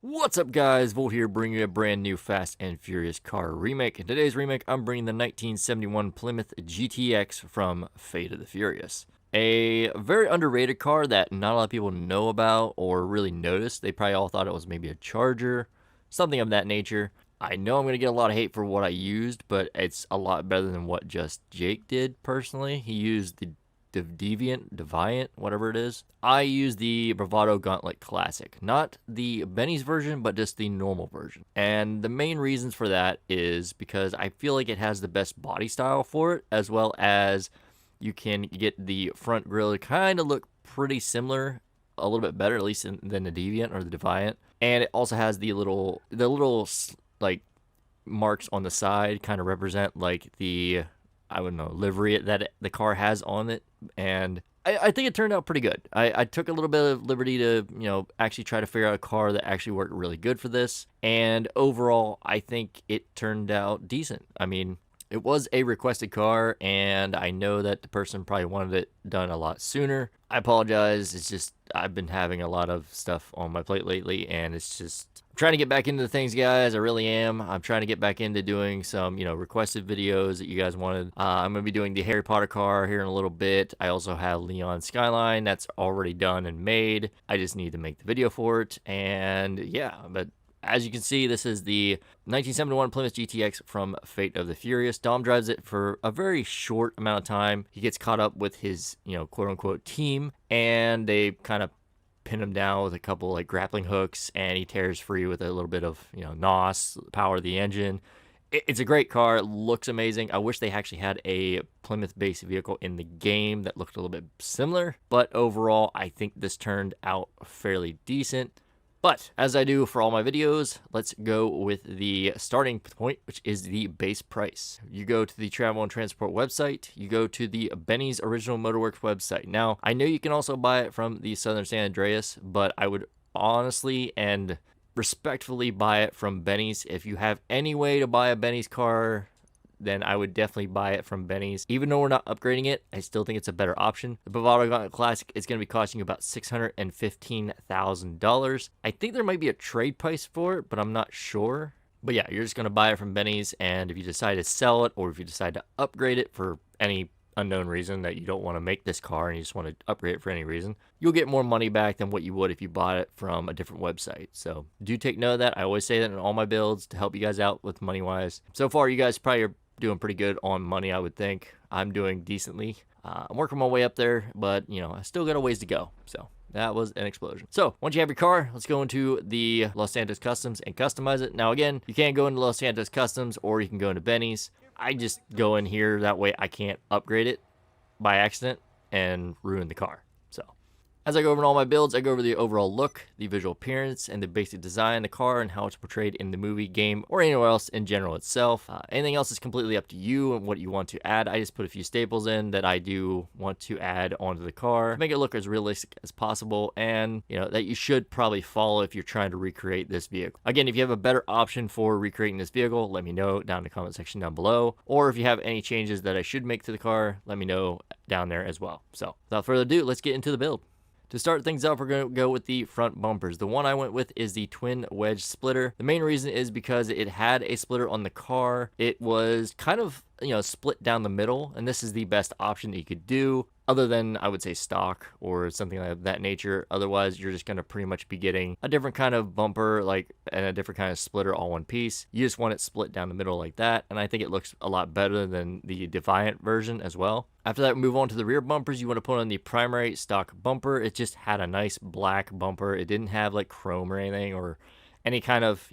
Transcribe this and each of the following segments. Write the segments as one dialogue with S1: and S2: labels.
S1: What's up guys, Volt here bringing you a brand new Fast and Furious car remake. In today's remake, I'm bringing the 1971 Plymouth GTX from Fate of the Furious. A very underrated car that not a lot of people know about or really notice. They probably all thought it was maybe a Charger, something of that nature. I know I'm going to get a lot of hate for what I used, but it's a lot better than what just Jake did personally. He used the Deviant, whatever it is. I use the Bravado Gauntlet Classic. Not the Benny's version, but just the normal version. And the main reasons for that is because I feel like it has the best body style for it, as well as you can get the front grille to kind of look pretty similar, a little bit better, at least than the Deviant or the Deviant. And it also has the little like marks on the side kind of represent like the, I wouldn't know, livery that the car has on it. And I think it turned out pretty good. I took a little bit of liberty to, actually try to figure out a car that actually worked really good for this. And overall, I think it turned out decent. I mean, it was a requested car, and I know that the person probably wanted it done a lot sooner. I apologize. It's just I've been having a lot of stuff on my plate lately, and it's just I'm trying to get back into the things, guys. I really am. I'm trying to get back into doing some, requested videos that you guys wanted. I'm going to be doing the Harry Potter car here in a little bit. I also have Leon Skyline. That's already done and made. I just need to make the video for it. And yeah, but as you can see, this is the 1971 Plymouth GTX from Fate of the Furious. Dom drives it for a very short amount of time. He gets caught up with his, quote-unquote team, and they kind of pin him down with a couple like grappling hooks, and he tears free with a little bit of, NOS, power of the engine. It's a great car. It looks amazing. I wish they actually had a Plymouth-based vehicle in the game that looked a little bit similar, but overall, I think this turned out fairly decent. But as I do for all my videos, let's go with the starting point, which is the base price. You go to the Travel and Transport website. You go to the Benny's Original Motorworks website. Now, I know you can also buy it from the Southern San Andreas, but I would honestly and respectfully buy it from Benny's. If you have any way to buy a Benny's car, then I would definitely buy it from Benny's. Even though we're not upgrading it, I still think it's a better option. The Bravado Gauntlet Classic is going to be costing you about $615,000. I think there might be a trade price for it, but I'm not sure. But yeah, you're just going to buy it from Benny's, and if you decide to sell it or if you decide to upgrade it for any unknown reason that you don't want to make this car and you just want to upgrade it for any reason, you'll get more money back than what you would if you bought it from a different website. So do take note of that. I always say that in all my builds to help you guys out with money wise. So far, you guys probably are doing pretty good on money, I would think. I'm doing decently. I'm working my way up there, but I still got a ways to go. So that was an explosion. So once you have your car, let's go into the Los Santos Customs and customize it. Now again, you can't go into Los Santos Customs or you can go into Benny's. I just go in here, that way I can't upgrade it by accident and ruin the car. So as I go over all my builds, I go over the overall look, the visual appearance, and the basic design of the car and how it's portrayed in the movie, game, or anywhere else in general itself. Anything else is completely up to you and what you want to add. I just put a few staples in that I do want to add onto the car, make it look as realistic as possible, and that you should probably follow if you're trying to recreate this vehicle. Again, if you have a better option for recreating this vehicle, let me know down in the comment section down below. Or if you have any changes that I should make to the car, let me know down there as well. So without further ado, let's get into the build. To start things off, we're going to go with the front bumpers. The one I went with is the twin wedge splitter. The main reason is because it had a splitter on the car. It was kind of, split down the middle, and this is the best option that you could do, other than, I would say, stock or something like that nature. Otherwise, you're just going to pretty much be getting a different kind of bumper, and a different kind of splitter all one piece. You just want it split down the middle like that, and I think it looks a lot better than the Defiant version as well. After that, we move on to the rear bumpers. You want to put on the primary stock bumper. It just had a nice black bumper. It didn't have like chrome or anything or any kind of,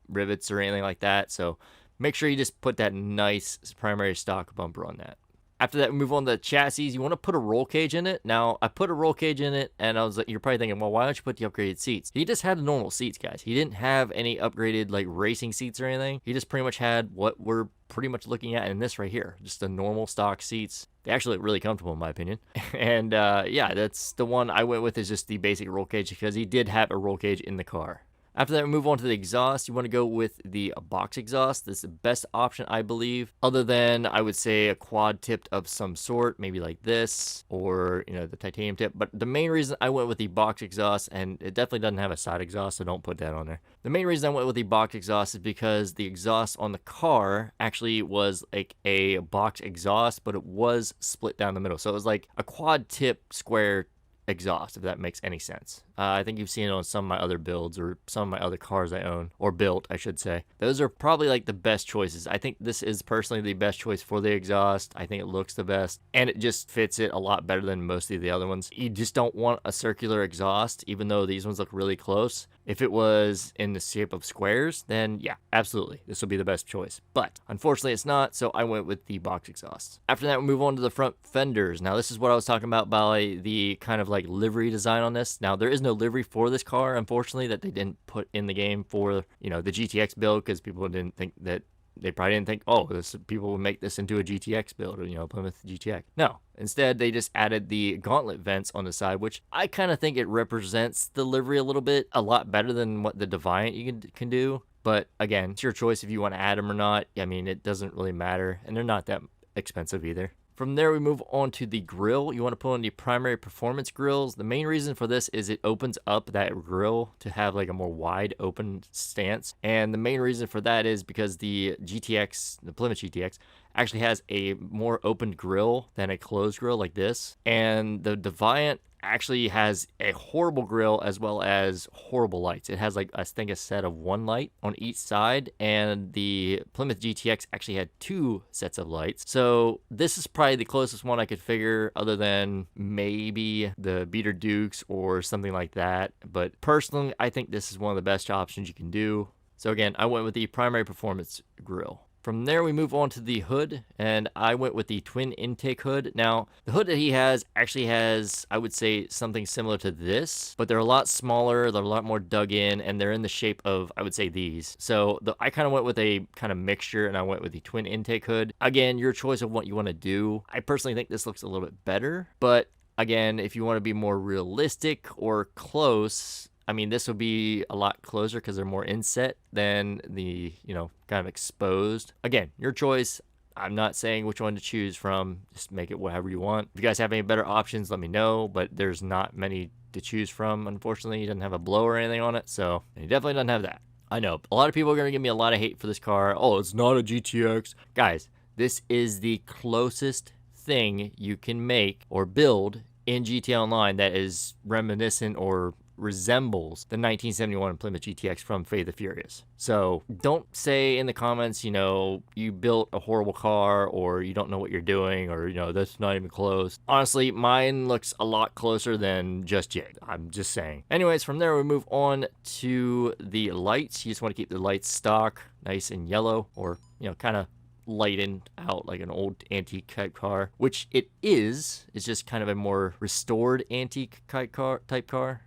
S1: rivets or anything like that. So make sure you just put that nice primary stock bumper on that. After that, we move on to the chassis. You want to put a roll cage in it. Now, I put a roll cage in it, and I was like, you're probably thinking, well, why don't you put the upgraded seats? He just had the normal seats, guys. He didn't have any upgraded, racing seats or anything. He just pretty much had what we're pretty much looking at in this right here. Just the normal stock seats. They actually look really comfortable, in my opinion. And, yeah, that's the one I went with, is just the basic roll cage, because he did have a roll cage in the car. After that, we move on to the exhaust. You want to go with the box exhaust. This is the best option, I believe, other than, I would say, a quad tipped of some sort, maybe like this, or, you know, the titanium tip. But the main reason I went with the box exhaust, and it definitely doesn't have a side exhaust, so don't put that on there. The main reason I went with the box exhaust is because the exhaust on the car actually was like a box exhaust, but it was split down the middle. So it was like a quad tip square exhaust, if that makes any sense. I think you've seen it on some of my other builds, or some of my other cars I own, or built, I should say. Those are probably like the best choices. I think this is personally the best choice for the exhaust. I think it looks the best, and it just fits it a lot better than most of the other ones. You just don't want a circular exhaust, even though these ones look really close. If it was in the shape of squares, then yeah, absolutely, this will be the best choice. But unfortunately it's not, so I went with the box exhaust. After that, we move on to the front fenders. Now this is what I was talking about by the kind of like livery design on this. Now there is no livery for this car, unfortunately, that they didn't put in the game for, you know, the GTX build, because people didn't think that, they probably didn't think, oh, people would make this into a GTX build, or, you know, Plymouth GTX. No. Instead, they just added the gauntlet vents on the side, which I kind of think it represents the livery a little bit, a lot better than what the Defiant you can do. But again, it's your choice if you want to add them or not. I mean, it doesn't really matter, and they're not that expensive either. From there, we move on to the grill. You want to put on the primary performance grills. The main reason for this is it opens up that grill to have like a more wide open stance. And the main reason for that is because the GTX, the Plymouth GTX, actually has a more open grill than a closed grill like this. And the Defiant actually has a horrible grill as well as horrible lights. It has like, I think, a set of one light on each side, and the Plymouth GTX actually had two sets of lights. So this is probably the closest one I could figure, other than maybe the Beater Dukes or something like that. But personally, I think this is one of the best options you can do. So again, I went with the primary performance grill. From there, we move on to the hood, and I went with the twin intake hood. Now, the hood that he has actually has, I would say, something similar to this, but they're a lot smaller, they're a lot more dug in, and they're in the shape of, I would say, these. So I kind of went with a kind of mixture, and I went with the twin intake hood. Again, your choice of what you want to do. I personally think this looks a little bit better, but again, if you want to be more realistic or close, I mean, this will be a lot closer because they're more inset than the, you know, kind of exposed. Again, your choice. I'm not saying which one to choose from. Just make it whatever you want. If you guys have any better options, let me know. But there's not many to choose from, unfortunately. He doesn't have a blow or anything on it, so he definitely doesn't have that. I know a lot of people are going to give me a lot of hate for this car. Oh, it's not a GTX. Guys, this is the closest thing you can make or build in GTA Online that is reminiscent or resembles the 1971 Plymouth GTX from Fate of the Furious. So don't say in the comments, you know, you built a horrible car, or you don't know what you're doing, or, you know, that's not even close. Honestly, mine looks a lot closer than just yet. I'm just saying. Anyways, from there we move on to the lights. You just want to keep the lights stock, nice and yellow, or, you know, kind of lightened out like an old antique type car, which it is. It's just kind of a more restored antique type car.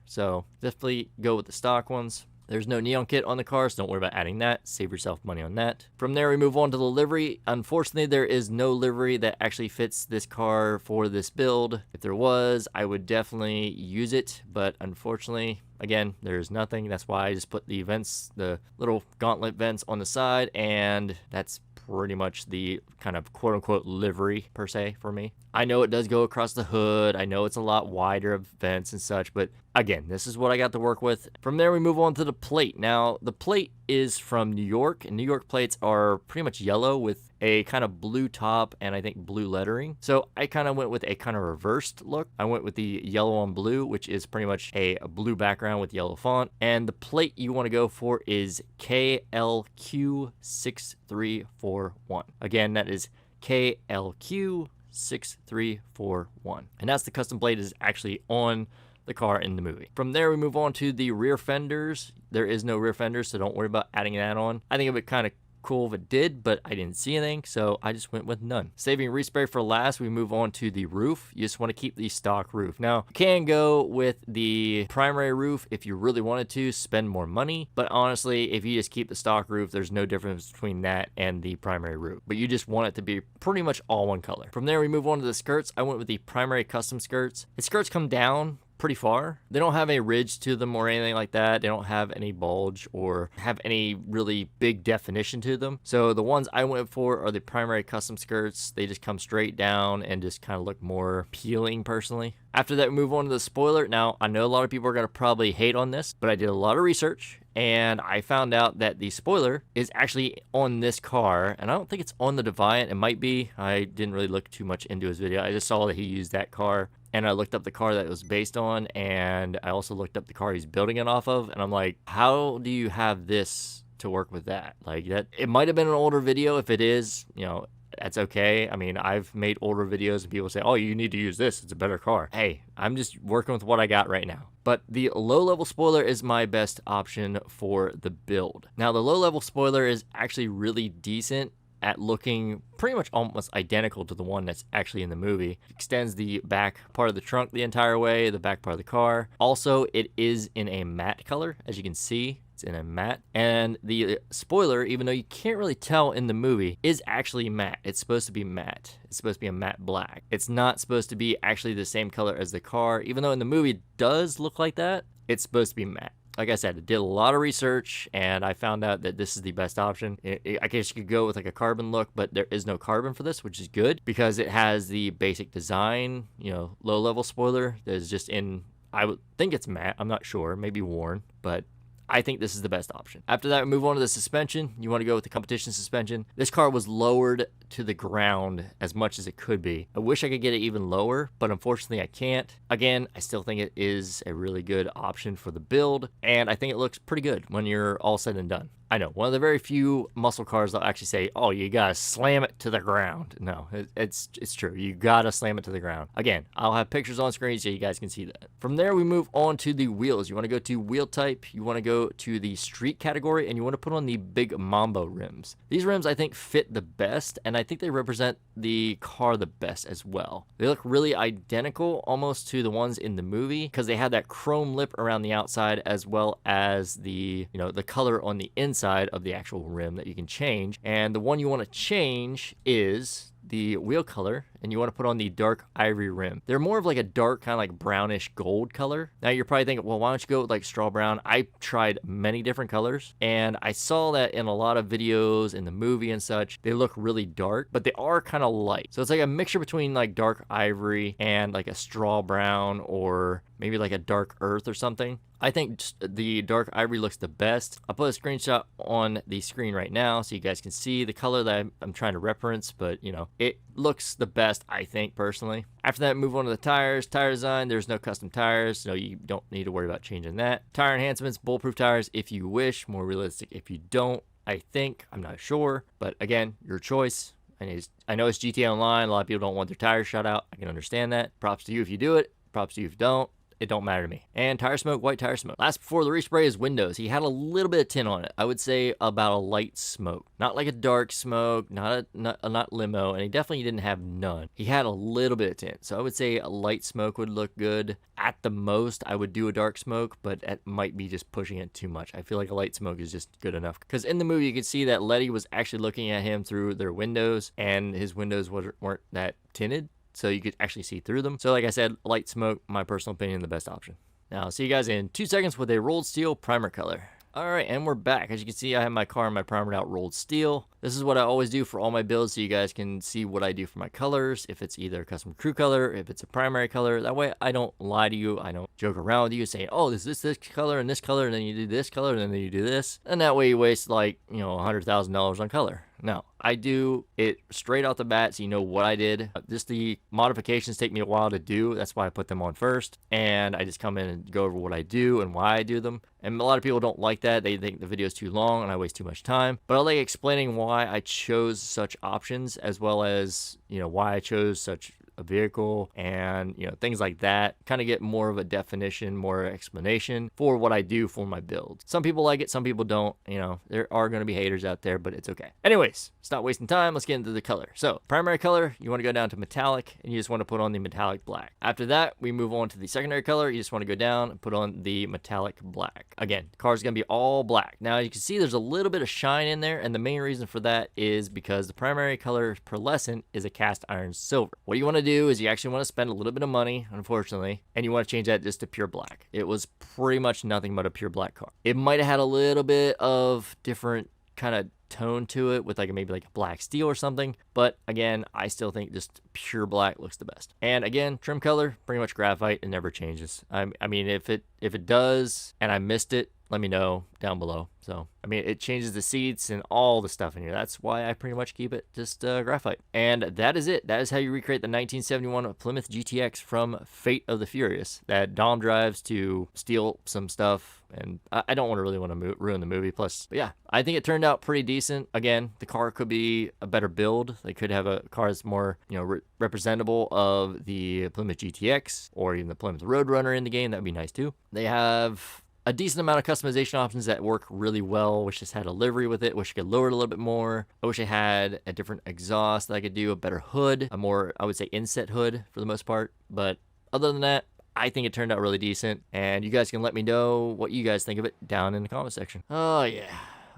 S1: So definitely go with the stock ones. There's no neon kit on the car, so don't worry about adding that. Save yourself money on that. From there, we move on to the livery. Unfortunately, there is no livery that actually fits this car for this build. If there was, I would definitely use it, but unfortunately, again, there's nothing. That's why I just put the vents, the little gauntlet vents on the side, and that's pretty much the kind of quote-unquote livery per se for me. I know it does go across the hood. I know it's a lot wider of vents and such, but again, this is what I got to work with. From there, we move on to the plate. Now, the plate is from New York, and New York plates are pretty much yellow with a kind of blue top and I think blue lettering. So I kind of went with a kind of reversed look. I went with the yellow on blue, which is pretty much a blue background with yellow font. And the plate you want to go for is KLQ6341. Again, that is KLQ6341. And that's the custom plate is actually on the car in the movie. From there, we move on to the rear fenders. There is no rear fenders, so don't worry about adding that on. I think it would kind of cool if it did, but I didn't see anything, so I just went with none. Saving respray for last, we move on to the roof. You just want to keep the stock roof. Now, you can go with the primary roof if you really wanted to spend more money, but honestly, if you just keep the stock roof, there's no difference between that and the primary roof, but you just want it to be pretty much all one color. From there, we move on to the skirts. I went with the primary custom skirts. The skirts come down pretty far. They don't have any ridge to them or anything like that. They don't have any bulge or have any really big definition to them. So the ones I went for are the primary custom skirts. They just come straight down and just kind of look more appealing personally. After that, we move on to the spoiler. Now, I know a lot of people are going to probably hate on this, but I did a lot of research and I found out that the spoiler is actually on this car, and I don't think it's on the Defiant. It might be. I didn't really look too much into his video. I just saw that he used that car, and I looked up the car that it was based on, and I also looked up the car he's building it off of, and I'm like, how do you have this to work with that? Like, that, it might have been an older video. If it is, you know, that's okay. I mean, I've made older videos and people say, oh, you need to use this, it's a better car. Hey, I'm just working with what I got right now. But the low-level spoiler is my best option for the build. Now, the low-level spoiler is actually really decent at looking pretty much almost identical to the one that's actually in the movie. It extends the back part of the trunk the entire way, the back part of the car. Also, it is in a matte color, as you can see. It's in a matte, and the spoiler, even though you can't really tell in the movie, is actually matte. It's supposed to be matte. It's supposed to be a matte black. It's not supposed to be actually the same color as the car, even though in the movie it does look like that. It's supposed to be matte. Like I said, I did a lot of research and I found out that this is the best option. I guess you could go with like a carbon look, but there is no carbon for this, which is good because it has the basic design, you know, low level spoiler. There's just in, I would think it's matte. I'm not sure, maybe worn, but I think this is the best option. After that, we move on to the suspension. You want to go with the competition suspension. This car was lowered to the ground as much as it could be. I wish I could get it even lower, but unfortunately I can't. Again, I still think it is a really good option for the build, and I think it looks pretty good when you're all said and done. I know, one of the very few muscle cars that'll actually say, oh, you gotta slam it to the ground. No, it's true. You gotta slam it to the ground. Again, I'll have pictures on screen so you guys can see that. From there, we move on to the wheels. You wanna go to wheel type, you wanna go to the street category, and you wanna put on the big Mambo rims. These rims, I think, fit the best, and I think they represent the car the best as well. They look really identical almost to the ones in the movie because they have that chrome lip around the outside as well as the, you know, the color on the inside of the actual rim that you can change. And the one you want to change is the wheel color, and you want to put on the dark ivory rim. They're more of like a dark kind of like brownish gold color. Now you're probably thinking, well, why don't you go with like straw brown? I tried many different colors and I saw that in a lot of videos in the movie and such, they look really dark, but they are kind of light. So it's like a mixture between like dark ivory and like a straw brown or maybe like a dark earth or something. I think the dark ivory looks the best. I'll put a screenshot on the screen right now so you guys can see the color that I'm trying to reference, but you know, it looks the best, I think, personally. After that, move on to the tires. Tire design, there's no custom tires, so you don't need to worry about changing that. Tire enhancements, bulletproof tires if you wish, more realistic if you don't, I think. I'm not sure, but again, your choice. I know it's GTA Online, a lot of people don't want their tires shut out. I can understand that. Props to you if you do it, props to you if you don't. It don't matter to me. And tire smoke, white tire smoke. Last before the respray is windows. He had a little bit of tint on it. I would say about a light smoke. Not like a dark smoke, not limo, and he definitely didn't have none. He had a little bit of tint. So I would say a light smoke would look good. At the most, I would do a dark smoke, but it might be just pushing it too much. I feel like a light smoke is just good enough. Because in the movie, you could see that Letty was actually looking at him through their windows, and his windows weren't that tinted, so you could actually see through them. So like I said, light smoke, my personal opinion, the best option. Now, I'll see you guys in 2 seconds with a rolled steel primer color. All right, and we're back. As you can see, I have my car in my primered out rolled steel. This is what I always do for all my builds, so you guys can see what I do for my colors, if it's either a custom crew color, if it's a primary color. That way I don't lie to you, I don't joke around with you saying, oh, this color, and then you do this color, and then you do this. And that way you waste like, you know, $100,000 on color. No, I do it straight off the bat so you know what I did. Just the modifications take me a while to do. That's why I put them on first. And I just come in and go over what I do and why I do them. And a lot of people don't like that. They think the video is too long and I waste too much time. But I like explaining why I chose such options, as well as, you know, why I chose such a vehicle and, you know, things like that. Kind of get more of a definition, more explanation for what I do for my build. Some people like it, some people don't. You know, there are going to be haters out there, but it's okay. Anyways, stop wasting time. Let's get into the color. So primary color, you want to go down to metallic, and you just want to put on the metallic black. After that, we move on to the secondary color. You just want to go down and put on the metallic black. Again, the car's going to be all black. Now you can see there's a little bit of shine in there, and the main reason for that is because the primary color pearlescent is a cast iron silver. What you want to do is you actually want to spend a little bit of money, unfortunately, and you want to change that just to pure black. It was pretty much nothing but a pure black car. It might have had a little bit of different kind of tone to it with like maybe like a black steel or something, but again, I still think just pure black looks the best. And again, trim color pretty much graphite. It never changes. I mean, if it does and I missed it, let me know down below. So I mean, it changes the seats and all the stuff in here. That's why I pretty much keep it just graphite. And that is it. That is how you recreate the 1971 Plymouth GTX from Fate of the Furious that Dom drives to steal some stuff. And I don't really want to ruin the movie. Plus, but yeah, I think it turned out pretty decent. Again, the car could be a better build. They could have a car that's more, you know, representable of the Plymouth GTX or even the Plymouth Roadrunner in the game. That would be nice too. They have a decent amount of customization options that work really well. Wish this had a livery with it. Wish I could lower it a little bit more. I wish I had a different exhaust that I could do, a better hood, a more, I would say, inset hood for the most part. But other than that, I think it turned out really decent. And you guys can let me know what you guys think of it down in the comment section. Oh, yeah.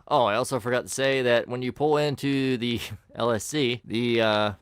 S1: Oh, I also forgot to say that when you pull into the LSC, the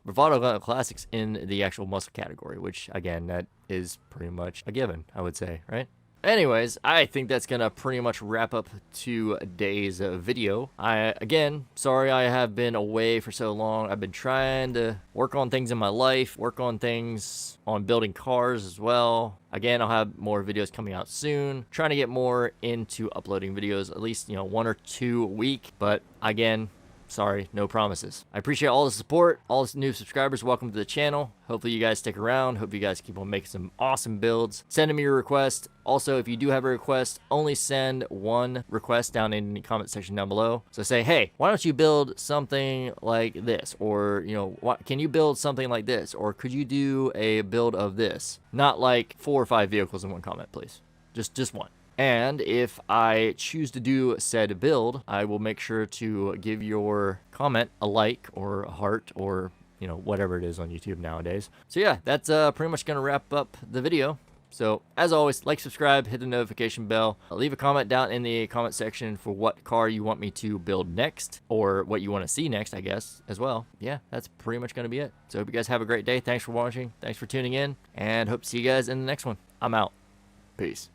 S1: Bravado Gauntlet Classics in the actual muscle category, which, again, that is pretty much a given, I would say, right? Anyways, I think that's gonna pretty much wrap up today's video. Again, sorry I have been away for so long. I've been trying to work on things in my life, work on things on building cars as well. Again, I'll have more videos coming out soon. Trying to get more into uploading videos, at least, you know, 1 or 2 a week. But again, sorry, no promises. I appreciate all the support, all the new subscribers. Welcome to the channel. Hopefully you guys stick around. Hope you guys keep on making some awesome builds. Send me your request. Also, if you do have a request, only send one request down in the comment section down below. So say, hey, why don't you build something like this? Or, you know, can you build something like this? Or could you do a build of this? Not like 4 or 5 vehicles in one comment, please. Just one. And if I choose to do said build, I will make sure to give your comment a like or a heart or, you know, whatever it is on YouTube nowadays. So yeah, that's pretty much going to wrap up the video. So as always, like, subscribe, hit the notification bell, leave a comment down in the comment section for what car you want me to build next or what you want to see next, I guess, as well. Yeah, that's pretty much going to be it. So hope you guys have a great day. Thanks for watching. Thanks for tuning in, and hope to see you guys in the next one. I'm out. Peace.